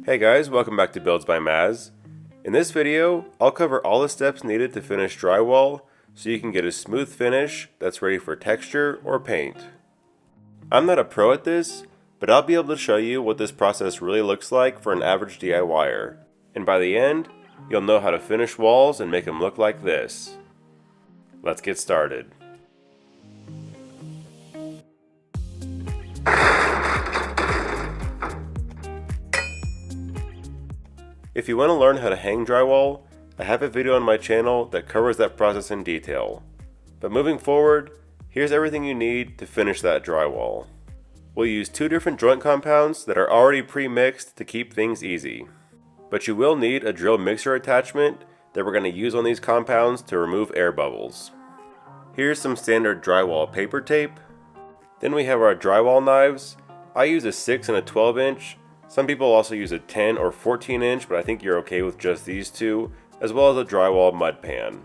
Hey guys, welcome back to Builds by Maz. In this video, I'll cover all the steps needed to finish drywall so you can get a smooth finish that's ready for texture or paint. I'm not a pro at this, but I'll be able to show you what this process really looks like for an average DIYer. And by the end, you'll know how to finish walls and make them look like this. Let's get started. If you want to learn how to hang drywall, I have a video on my channel that covers that process in detail. But moving forward, here's everything you need to finish that drywall. We'll use two different joint compounds that are already pre-mixed to keep things easy. But you will need a drill mixer attachment that we're going to use on these compounds to remove air bubbles. Here's some standard drywall paper tape. Then we have our drywall knives. I use a 6 and a 12 inch. Some people also use a 10 or 14 inch, but I think you're okay with just these two, as well as a drywall mud pan.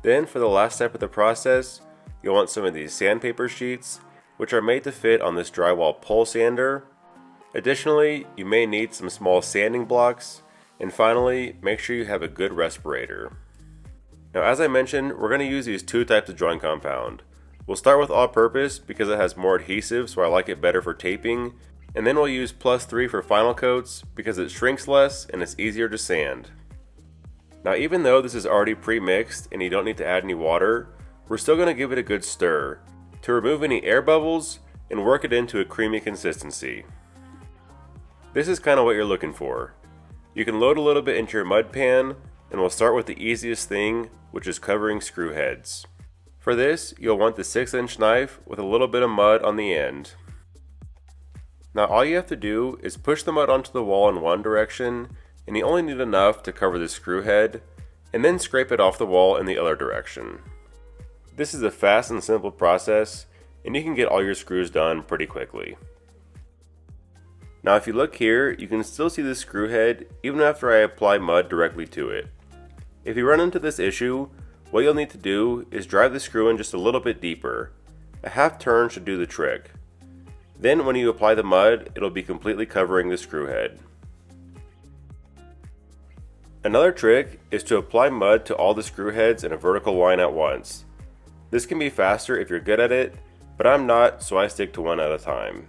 Then for the last step of the process, you'll want some of these sandpaper sheets, which are made to fit on this drywall pole sander. Additionally, you may need some small sanding blocks, and finally, make sure you have a good respirator. Now as I mentioned, we're going to use these two types of joint compound. We'll start with all-purpose because it has more adhesive, so I like it better for taping. And then we'll use +3 for final coats because it shrinks less and it's easier to sand. Now even though this is already pre-mixed and you don't need to add any water, we're still going to give it a good stir to remove any air bubbles and work it into a creamy consistency. This is kind of what you're looking for. You can load a little bit into your mud pan, and we'll start with the easiest thing, which is covering screw heads. For this, you'll want the 6-inch knife with a little bit of mud on the end. Now all you have to do is push the mud onto the wall in one direction, and you only need enough to cover the screw head, and then scrape it off the wall in the other direction. This is a fast and simple process, and you can get all your screws done pretty quickly. Now if you look here, you can still see the screw head even after I apply mud directly to it. If you run into this issue, what you'll need to do is drive the screw in just a little bit deeper. A half turn should do the trick. Then when you apply the mud, it'll be completely covering the screw head. Another trick is to apply mud to all the screw heads in a vertical line at once. This can be faster if you're good at it, but I'm not, so I stick to one at a time.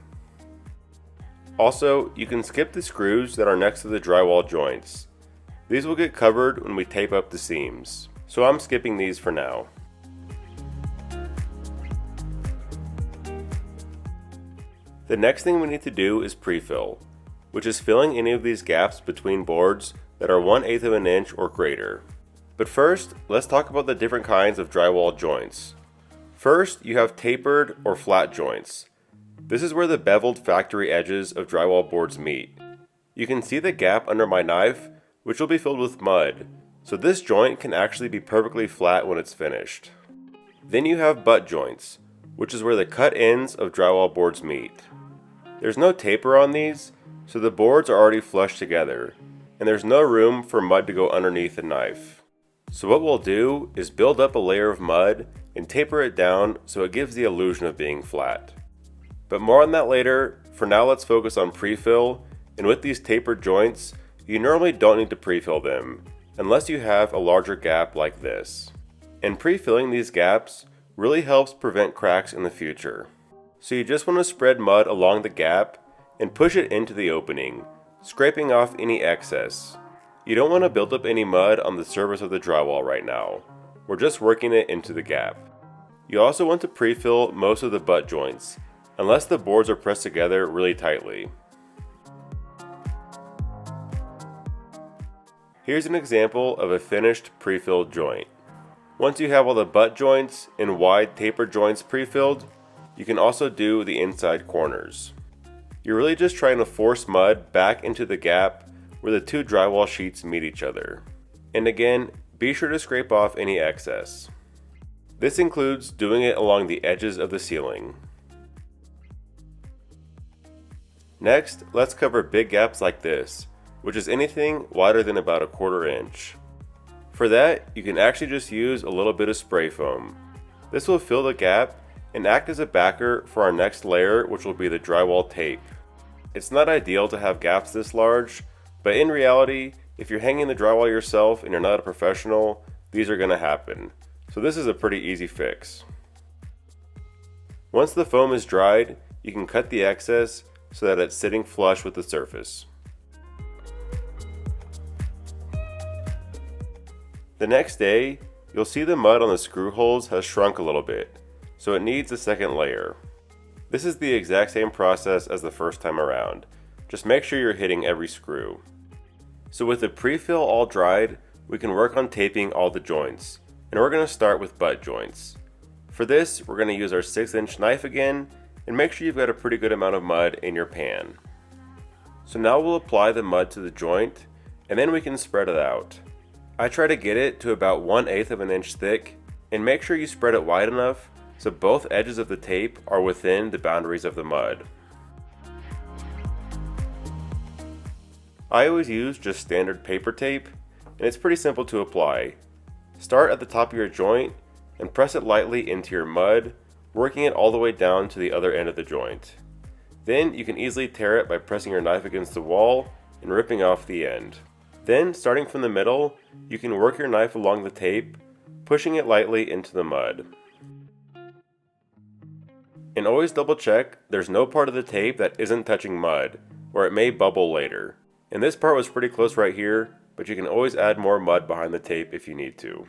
Also, you can skip the screws that are next to the drywall joints. These will get covered when we tape up the seams, so I'm skipping these for now. The next thing we need to do is prefill, which is filling any of these gaps between boards that are 1/8 of an inch or greater. But first, let's talk about the different kinds of drywall joints. First, you have tapered or flat joints. This is where the beveled factory edges of drywall boards meet. You can see the gap under my knife, which will be filled with mud, so this joint can actually be perfectly flat when it's finished. Then you have butt joints, which is where the cut ends of drywall boards meet. There's no taper on these, so the boards are already flush together, and there's no room for mud to go underneath the knife. So what we'll do is build up a layer of mud and taper it down so it gives the illusion of being flat. But more on that later. For now, let's focus on prefill, and with these tapered joints, you normally don't need to prefill them, unless you have a larger gap like this. And prefilling these gaps really helps prevent cracks in the future. So you just want to spread mud along the gap and push it into the opening, scraping off any excess. You don't want to build up any mud on the surface of the drywall right now. We're just working it into the gap. You also want to prefill most of the butt joints, unless the boards are pressed together really tightly. Here's an example of a finished prefilled joint. Once you have all the butt joints and wide taper joints prefilled, you can also do the inside corners. You're really just trying to force mud back into the gap where the two drywall sheets meet each other. And again, be sure to scrape off any excess. This includes doing it along the edges of the ceiling. Next, let's cover big gaps like this, which is anything wider than about 1/4 inch. For that, you can actually just use a little bit of spray foam. This will fill the gap and act as a backer for our next layer, which will be the drywall tape. It's not ideal to have gaps this large, But in reality, if you're hanging the drywall yourself and you're not a professional, these are going to happen. So this is a pretty easy fix. Once the foam is dried, you can cut the excess so that it's sitting flush with the surface. The next day, you'll see the mud on the screw holes has shrunk a little bit, so it needs a second layer. This is the exact same process as the first time around. Just make sure you're hitting every screw. So with the prefill all dried, we can work on taping all the joints, and we're going to start with butt joints. For this, we're going to use our 6-inch knife again, and make sure you've got a pretty good amount of mud in your pan. So now we'll apply the mud to the joint, and then we can spread it out. I try to get it to about 1/8 of an inch thick, and make sure you spread it wide enough so both edges of the tape are within the boundaries of the mud. I always use just standard paper tape, and it's pretty simple to apply. Start at the top of your joint and press it lightly into your mud, working it all the way down to the other end of the joint. Then you can easily tear it by pressing your knife against the wall and ripping off the end. Then, starting from the middle, you can work your knife along the tape, pushing it lightly into the mud. And always double check there's no part of the tape that isn't touching mud, or it may bubble later. And this part was pretty close right here, but you can always add more mud behind the tape if you need to.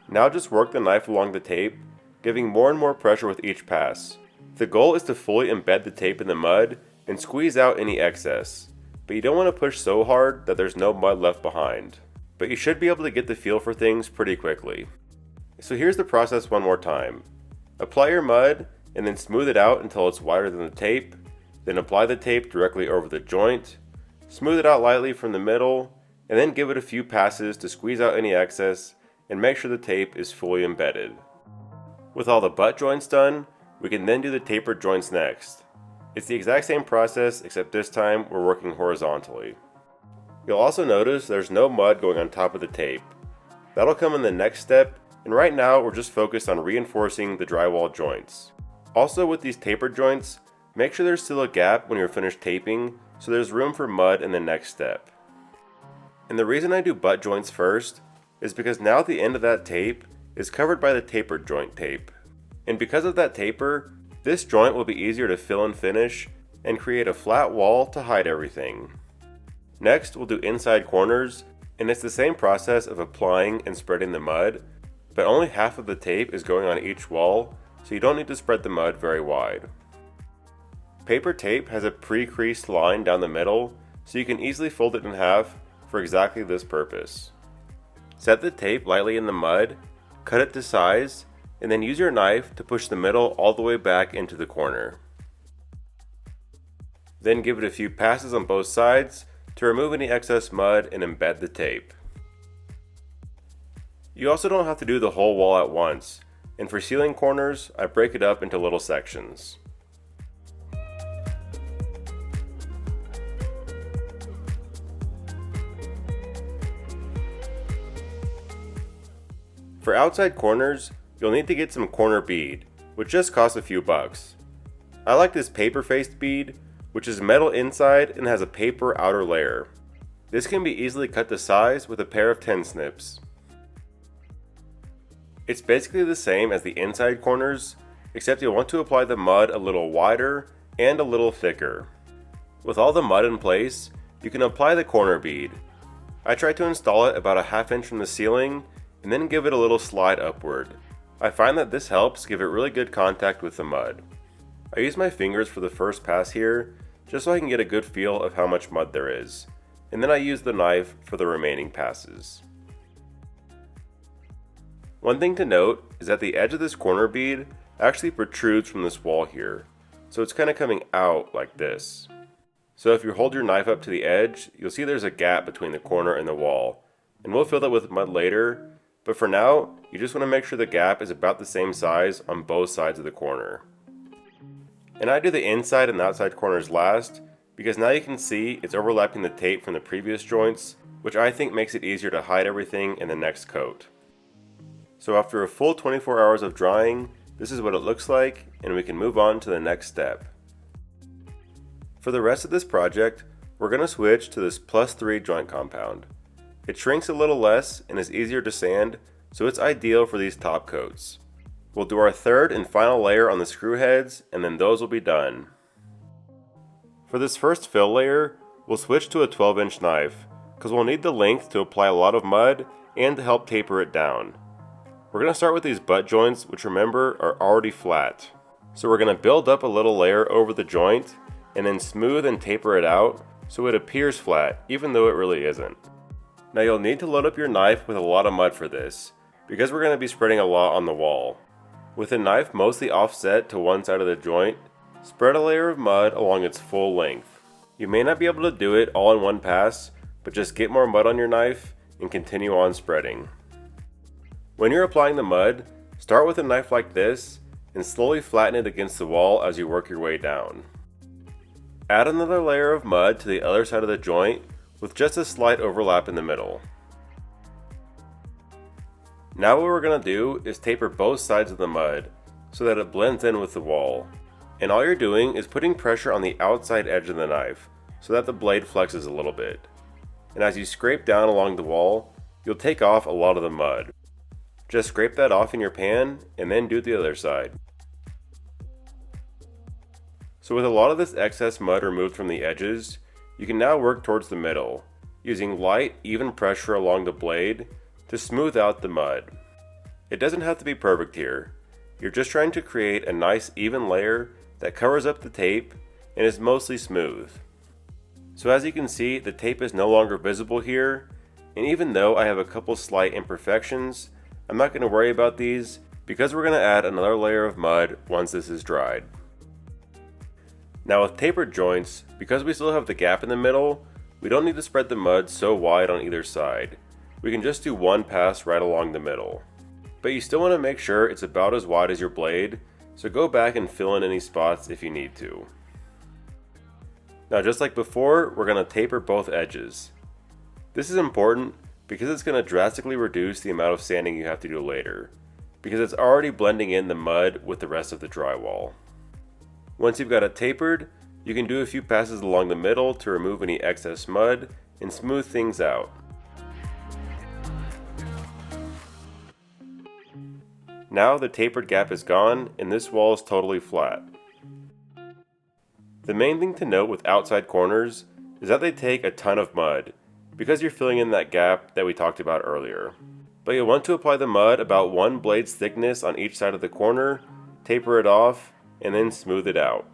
Now just work the knife along the tape, giving more and more pressure with each pass. The goal is to fully embed the tape in the mud and squeeze out any excess. But you don't want to push so hard that there's no mud left behind. But you should be able to get the feel for things pretty quickly. So here's the process one more time. Apply your mud and then smooth it out until it's wider than the tape. Then apply the tape directly over the joint. Smooth it out lightly from the middle, and then give it a few passes to squeeze out any excess and make sure the tape is fully embedded. With all the butt joints done, we can then do the tapered joints next. It's the exact same process, except this time we're working horizontally. You'll also notice there's no mud going on top of the tape. That'll come in the next step, and right now we're just focused on reinforcing the drywall joints. Also with these tapered joints, make sure there's still a gap when you're finished taping, so there's room for mud in the next step. And the reason I do butt joints first is because now the end of that tape is covered by the tapered joint tape. And because of that taper, this joint will be easier to fill and finish and create a flat wall to hide everything. Next, we'll do inside corners, and it's the same process of applying and spreading the mud, but only half of the tape is going on each wall, so you don't need to spread the mud very wide. Paper tape has a pre-creased line down the middle, so you can easily fold it in half for exactly this purpose. Set the tape lightly in the mud, cut it to size, and then use your knife to push the middle all the way back into the corner. Then give it a few passes on both sides to remove any excess mud and embed the tape. You also don't have to do the whole wall at once, and for ceiling corners, I break it up into little sections. For outside corners, you'll need to get some corner bead, which just costs a few bucks. I like this paper-faced bead, which is metal inside and has a paper outer layer. This can be easily cut to size with a pair of 10 snips. It's basically the same as the inside corners, except you'll want to apply the mud a little wider and a little thicker. With all the mud in place, you can apply the corner bead. I try to install it about a ½ inch from the ceiling and then give it a little slide upward. I find that this helps give it really good contact with the mud. I use my fingers for the first pass here, just so I can get a good feel of how much mud there is, and then I use the knife for the remaining passes. One thing to note is that the edge of this corner bead actually protrudes from this wall here, so it's kind of coming out like this. So if you hold your knife up to the edge, you'll see there's a gap between the corner and the wall, and we'll fill that with mud later. But for now, you just want to make sure the gap is about the same size on both sides of the corner. And I do the inside and outside corners last, because now you can see it's overlapping the tape from the previous joints, which I think makes it easier to hide everything in the next coat. So after a full 24 hours of drying, this is what it looks like, and we can move on to the next step. For the rest of this project, we're going to switch to this +3 joint compound. It shrinks a little less and is easier to sand, so it's ideal for these top coats. We'll do our third and final layer on the screw heads, and then those will be done. For this first fill layer, we'll switch to a 12-inch knife, because we'll need the length to apply a lot of mud and to help taper it down. We're going to start with these butt joints, which remember are already flat. So we're going to build up a little layer over the joint, and then smooth and taper it out so it appears flat, even though it really isn't. Now you'll need to load up your knife with a lot of mud for this, because we're going to be spreading a lot on the wall. With the knife mostly offset to one side of the joint, spread a layer of mud along its full length. You may not be able to do it all in one pass, but just get more mud on your knife and continue on spreading. When you're applying the mud, start with a knife like this and slowly flatten it against the wall as you work your way down. Add another layer of mud to the other side of the joint with just a slight overlap in the middle. Now what we're going to do is taper both sides of the mud so that it blends in with the wall. And all you're doing is putting pressure on the outside edge of the knife so that the blade flexes a little bit. And as you scrape down along the wall, you'll take off a lot of the mud. Just scrape that off in your pan and then do the other side. So with a lot of this excess mud removed from the edges, you can now work towards the middle, using light, even pressure along the blade to smooth out the mud. It doesn't have to be perfect here. You're just trying to create a nice even layer that covers up the tape and is mostly smooth. So as you can see, the tape is no longer visible here, and even though I have a couple slight imperfections, I'm not going to worry about these because we're going to add another layer of mud once this is dried. Now with tapered joints, because we still have the gap in the middle, we don't need to spread the mud so wide on either side. We can just do one pass right along the middle. But you still want to make sure it's about as wide as your blade, so go back and fill in any spots if you need to. Now just like before, we're going to taper both edges. This is important because it's going to drastically reduce the amount of sanding you have to do later, because it's already blending in the mud with the rest of the drywall. Once you've got it tapered, you can do a few passes along the middle to remove any excess mud and smooth things out. Now the tapered gap is gone and this wall is totally flat. The main thing to note with outside corners is that they take a ton of mud because you're filling in that gap that we talked about earlier. But you'll want to apply the mud about one blade's thickness on each side of the corner, taper it off, and then smooth it out.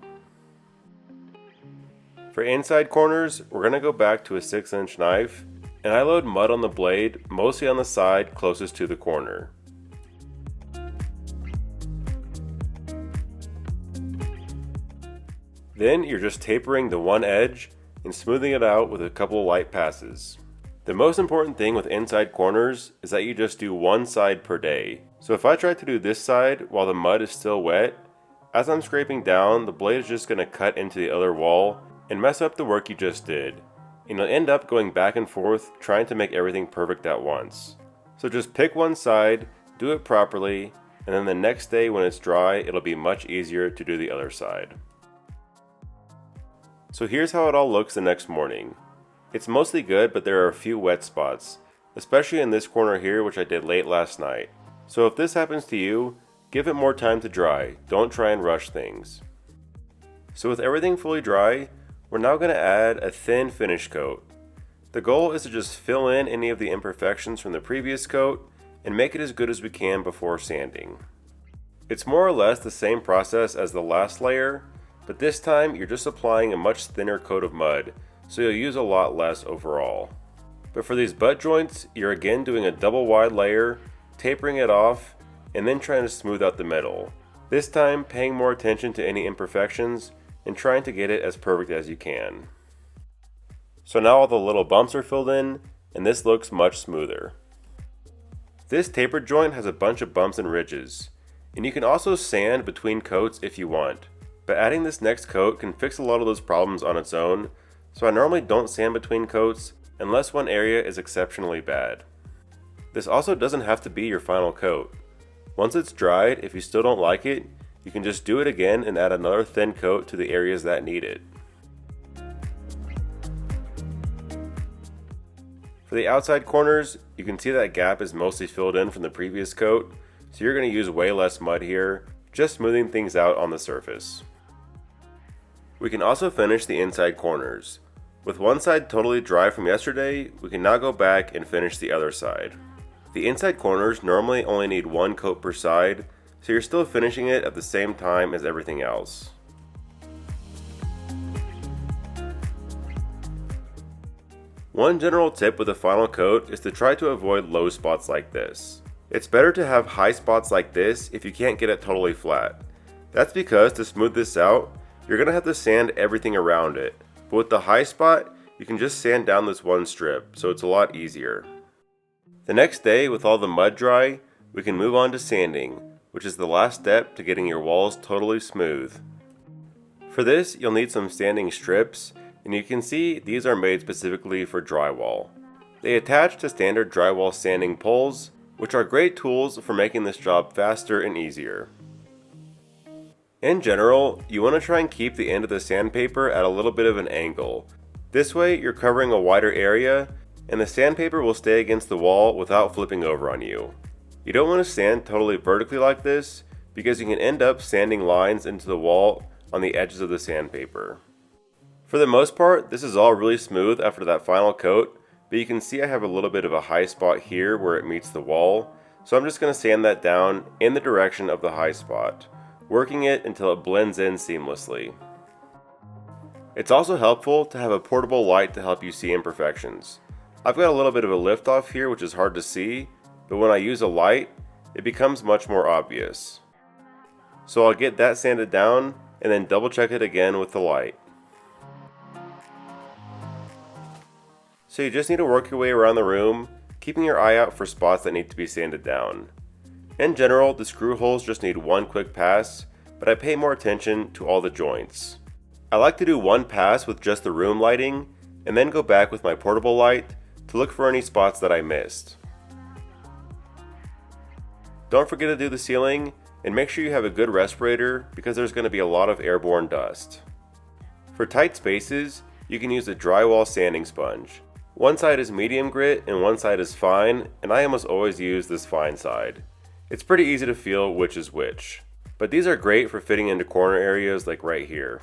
For inside corners, we're going to go back to a 6-inch knife, and I load mud on the blade mostly on the side closest to the corner. Then you're just tapering the one edge and smoothing it out with a couple of light passes. The most important thing with inside corners is that you just do one side per day. So if I try to do this side while the mud is still wet, as I'm scraping down, the blade is just going to cut into the other wall and mess up the work you just did. And you'll end up going back and forth trying to make everything perfect at once. So just pick one side, do it properly, and then the next day when it's dry, it'll be much easier to do the other side. So here's how it all looks the next morning. It's mostly good, but there are a few wet spots, especially in this corner here, which I did late last night. So if this happens to you, give it more time to dry. Don't try and rush things. So with everything fully dry, we're now going to add a thin finish coat. The goal is to just fill in any of the imperfections from the previous coat and make it as good as we can before sanding. It's more or less the same process as the last layer, but this time you're just applying a much thinner coat of mud, so you'll use a lot less overall. But for these butt joints, you're again doing a double wide layer, tapering it off, and then trying to smooth out the middle. This time paying more attention to any imperfections and trying to get it as perfect as you can. So now all the little bumps are filled in, and this looks much smoother. This tapered joint has a bunch of bumps and ridges, and you can also sand between coats if you want. But adding this next coat can fix a lot of those problems on its own, so I normally don't sand between coats unless one area is exceptionally bad. This also doesn't have to be your final coat. Once it's dried, if you still don't like it, you can just do it again and add another thin coat to the areas that need it. For the outside corners, you can see that gap is mostly filled in from the previous coat, so you're going to use way less mud here, just smoothing things out on the surface. We can also finish the inside corners. With one side totally dry from yesterday, we can now go back and finish the other side. The inside corners normally only need one coat per side, so you're still finishing it at the same time as everything else. One general tip with the final coat is to try to avoid low spots like this. It's better to have high spots like this if you can't get it totally flat. That's because to smooth this out, you're going to have to sand everything around it. But with the high spot, you can just sand down this one strip, so it's a lot easier. The next day, with all the mud dry, we can move on to sanding, which is the last step to getting your walls totally smooth. For this, you'll need some sanding strips, and you can see these are made specifically for drywall. They attach to standard drywall sanding poles, which are great tools for making this job faster and easier. In general, you want to try and keep the end of the sandpaper at a little bit of an angle. This way, you're covering a wider area, and the sandpaper will stay against the wall without flipping over on you. You don't want to sand totally vertically like this, because you can end up sanding lines into the wall on the edges of the sandpaper. For the most part, this is all really smooth after that final coat, but you can see I have a little bit of a high spot here where it meets the wall, so I'm just going to sand that down in the direction of the high spot, working it until it blends in seamlessly. It's also helpful to have a portable light to help you see imperfections. I've got a little bit of a lift off here which is hard to see, but when I use a light, it becomes much more obvious. So I'll get that sanded down and then double check it again with the light. So you just need to work your way around the room, keeping your eye out for spots that need to be sanded down. In general, the screw holes just need one quick pass, but I pay more attention to all the joints. I like to do one pass with just the room lighting, and then go back with my portable light to look for any spots that I missed. Don't forget to do the ceiling, and make sure you have a good respirator because there's going to be a lot of airborne dust. For tight spaces, you can use a drywall sanding sponge. One side is medium grit and one side is fine, and I almost always use this fine side. It's pretty easy to feel which is which. But these are great for fitting into corner areas like right here.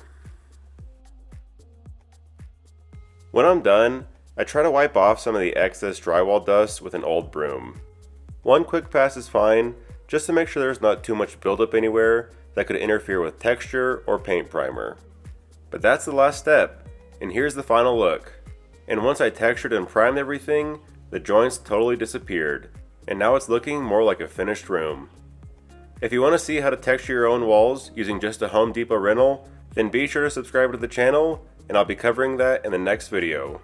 When I'm done, I try to wipe off some of the excess drywall dust with an old broom. One quick pass is fine, just to make sure there's not too much buildup anywhere that could interfere with texture or paint primer. But that's the last step, and here's the final look. And once I textured and primed everything, the joints totally disappeared, and now it's looking more like a finished room. If you want to see how to texture your own walls using just a Home Depot rental, then be sure to subscribe to the channel, and I'll be covering that in the next video.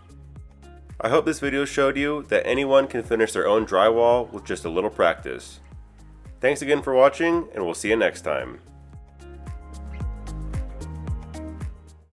I hope this video showed you that anyone can finish their own drywall with just a little practice. Thanks again for watching, and we'll see you next time.